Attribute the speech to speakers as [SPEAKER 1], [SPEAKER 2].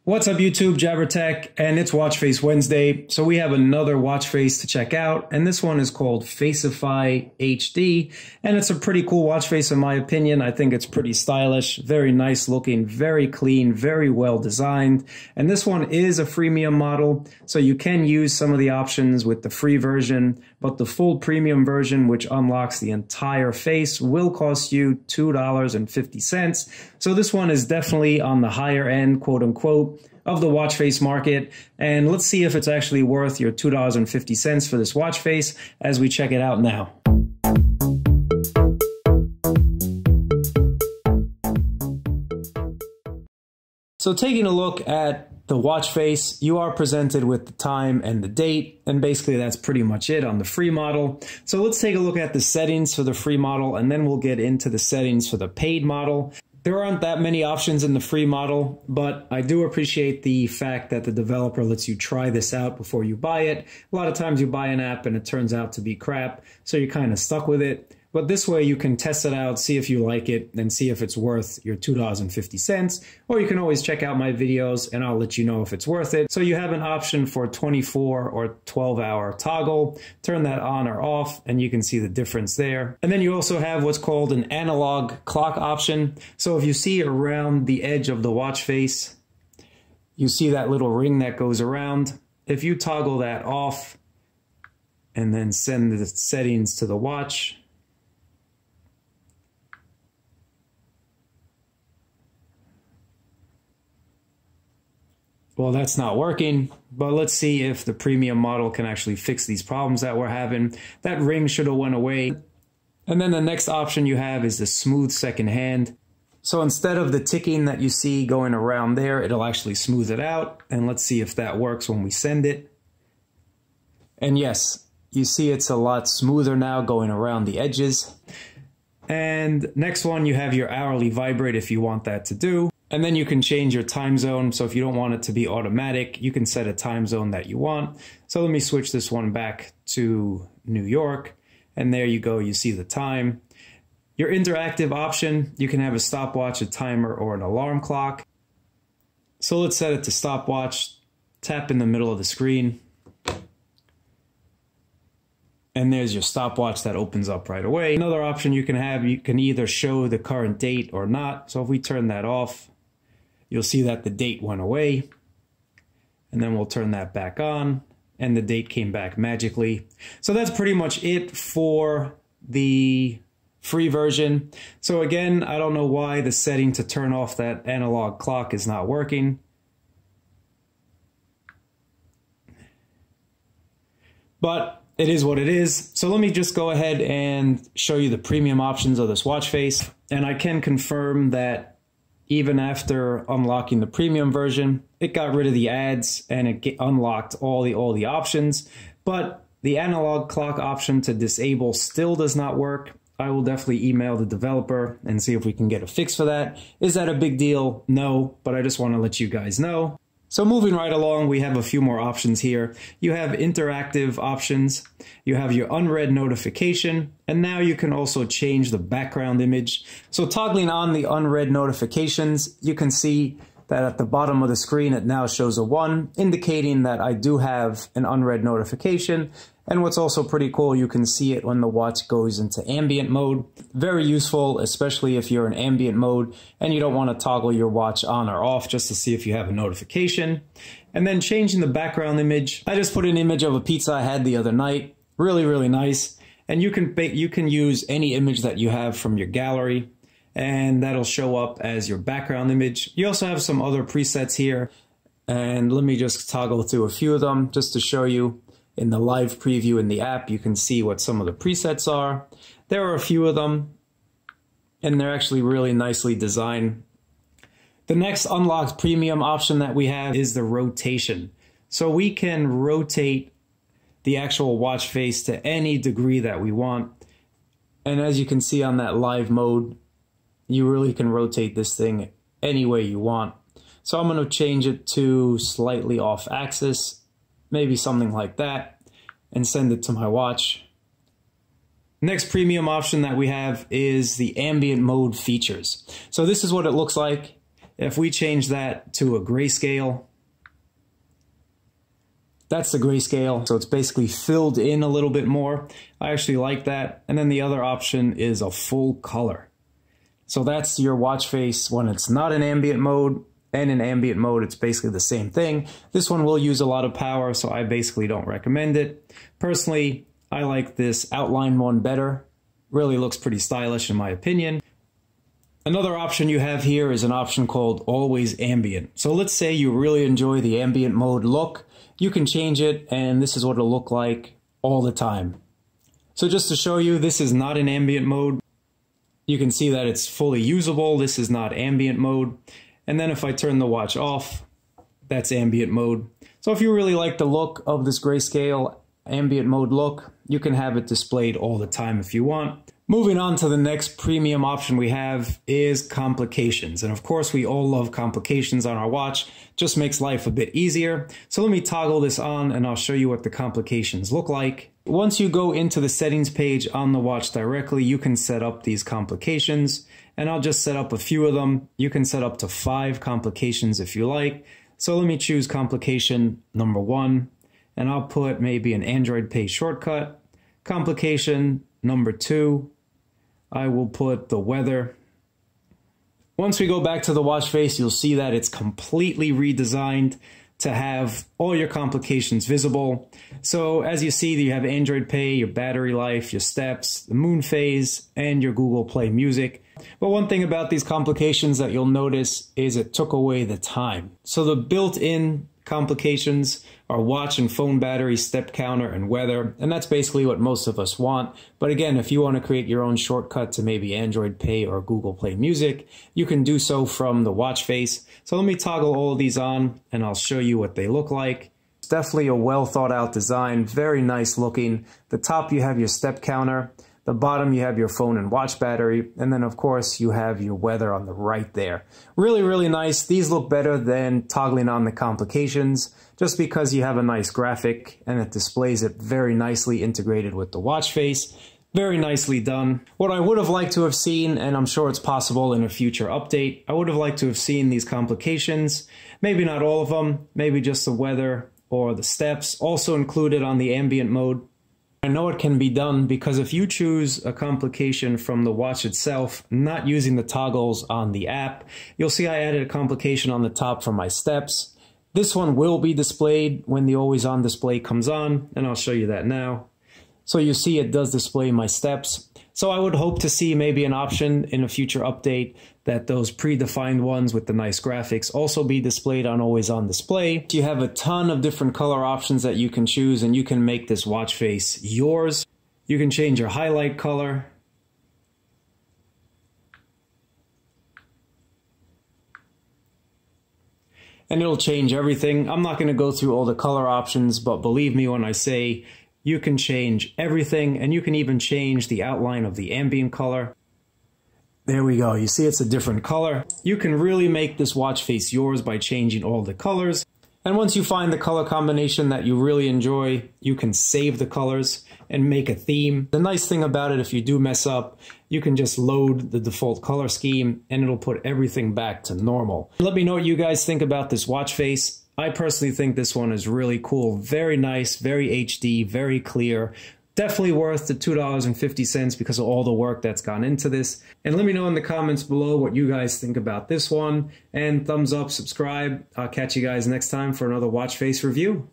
[SPEAKER 1] What's up YouTube, JabberTech, and it's Watch Face Wednesday. So we have another watch face to check out, and this one is called Face-ify HD, and it's a pretty cool watch face in my opinion. I think it's pretty stylish, very nice looking, very clean, very well designed. And this one is a freemium model, so you can use some of the options with the free version, but the full premium version, which unlocks the entire face, will cost you $2.50. So this one is definitely on the higher end, quote unquote, of the watch face market. And let's see if it's actually worth your $2.50 for this watch face as we check it out now. So taking a look at the watch face, you are presented with the time and the date, and basically that's pretty much it on the free model. So let's take a look at the settings for the free model, and then we'll get into the settings for the paid model. There aren't that many options in the free model, but I do appreciate the fact that the developer lets you try this out before you buy it. A lot of times you buy an app and it turns out to be crap, so you're kind of stuck with it. But this way you can test it out, see if you like it, and see if it's worth your $2.50. Or you can always check out my videos and I'll let you know if it's worth it. So you have an option for 24 or 12-hour toggle. Turn that on or off and you can see the difference there. And then you also have what's called an analog clock option. So if you see around the edge of the watch face, you see that little ring that goes around. If you toggle that off and then send the settings to the watch, well, that's not working, but let's see if the premium model can actually fix these problems that we're having. That ring should have went away. And then the next option you have is the smooth second hand. So instead of the ticking that you see going around there, it'll actually smooth it out. And let's see if that works when we send it. And yes, you see it's a lot smoother now going around the edges. And next one, you have your hourly vibrate if you want that to do. And then you can change your time zone. So if you don't want it to be automatic, you can set a time zone that you want. So let me switch this one back to New York. And there you go, you see the time. Your interactive option, you can have a stopwatch, a timer, or an alarm clock. So let's set it to stopwatch. Tap in the middle of the screen. And there's your stopwatch that opens up right away. Another option you can have, you can either show the current date or not. So if we turn that off, you'll see that the date went away. And then we'll turn that back on and the date came back magically. So that's pretty much it for the free version. So again, I don't know why the setting to turn off that analog clock is not working. But it is what it is. So let me just go ahead and show you the premium options of this watch face. And I can confirm that even after unlocking the premium version, it got rid of the ads and it unlocked all the options. But the analog clock option to disable still does not work. I will definitely email the developer and see if we can get a fix for that. Is that a big deal? No, but I just want to let you guys know. So moving right along, we have a few more options here. You have interactive options, you have your unread notification, and now you can also change the background image. So toggling on the unread notifications, you can see that at the bottom of the screen it now shows a 1, indicating that I do have an unread notification. And what's also pretty cool, you can see it when the watch goes into ambient mode. Very useful, especially if you're in ambient mode and you don't want to toggle your watch on or off just to see if you have a notification. And then changing the background image. I just put an image of a pizza I had the other night. Really, really nice. And you can use any image that you have from your gallery, and that'll show up as your background image. You also have some other presets here, and let me just toggle through a few of them just to show you. In the live preview in the app, you can see what some of the presets are. There are a few of them, and they're actually really nicely designed. The next unlocked premium option that we have is the rotation. So we can rotate the actual watch face to any degree that we want. And as you can see on that live mode, you really can rotate this thing any way you want. So I'm going to change it to slightly off axis, maybe something like that, and send it to my watch. Next premium option that we have is the ambient mode features. So this is what it looks like. If we change that to a grayscale, that's the grayscale. So it's basically filled in a little bit more. I actually like that. And then the other option is a full color. So that's your watch face when it's not in ambient mode. And in ambient mode, it's basically the same thing. This one will use a lot of power, so I basically don't recommend it. Personally, I like this outline one better. Really looks pretty stylish in my opinion. Another option you have here is an option called Always Ambient. So let's say you really enjoy the ambient mode look. You can change it, and this is what it'll look like all the time. So just to show you, this is not in ambient mode. You can see that it's fully usable. This is not ambient mode. And then if I turn the watch off, that's ambient mode. So if you really like the look of this grayscale ambient mode look, you can have it displayed all the time if you want. Moving on to the next premium option we have is complications. And of course, we all love complications on our watch. Just makes life a bit easier. So let me toggle this on and I'll show you what the complications look like. Once you go into the settings page on the watch directly, you can set up these complications. And I'll just set up a few of them. You can set up to 5 complications if you like. So let me choose complication number 1. And I'll put maybe an Android Pay shortcut. Complication number 2. I will put the weather. Once we go back to the watch face, you'll see that it's completely redesigned to have all your complications visible. So as you see, you have Android Pay, your battery life, your steps, the moon phase, and your Google Play Music. But one thing about these complications that you'll notice is it took away the time. So the built-in complications are watch and phone battery, step counter, and weather. And that's basically what most of us want. But again, if you want to create your own shortcut to maybe Android Pay or Google Play Music, you can do so from the watch face. So let me toggle all of these on and I'll show you what they look like. It's definitely a well thought out design, very nice looking. The top you have your step counter. The bottom you have your phone and watch battery, and then of course you have your weather on the right there. Really, really nice. These look better than toggling on the complications just because you have a nice graphic and it displays it very nicely integrated with the watch face. Very nicely done. What I would have liked to have seen, and I'm sure it's possible in a future update, I would have liked to have seen these complications. Maybe not all of them, maybe just the weather or the steps, also included on the ambient mode. I know it can be done because if you choose a complication from the watch itself, not using the toggles on the app, you'll see I added a complication on the top for my steps. This one will be displayed when the always on display comes on, and I'll show you that now. So you see it does display my steps. So I would hope to see maybe an option in a future update that those predefined ones with the nice graphics also be displayed on always on display. You have a ton of different color options that you can choose and you can make this watch face yours. You can change your highlight color. And it'll change everything. I'm not going to go through all the color options, but believe me when I say you can change everything, and you can even change the outline of the ambient color. There we go. You see it's a different color. You can really make this watch face yours by changing all the colors. And once you find the color combination that you really enjoy, you can save the colors and make a theme. The nice thing about it, if you do mess up, you can just load the default color scheme and it'll put everything back to normal. Let me know what you guys think about this watch face. I personally think this one is really cool. Very nice, very HD, very clear. Definitely worth the $2.50 because of all the work that's gone into this. And let me know in the comments below what you guys think about this one. And thumbs up, subscribe. I'll catch you guys next time for another watch face review.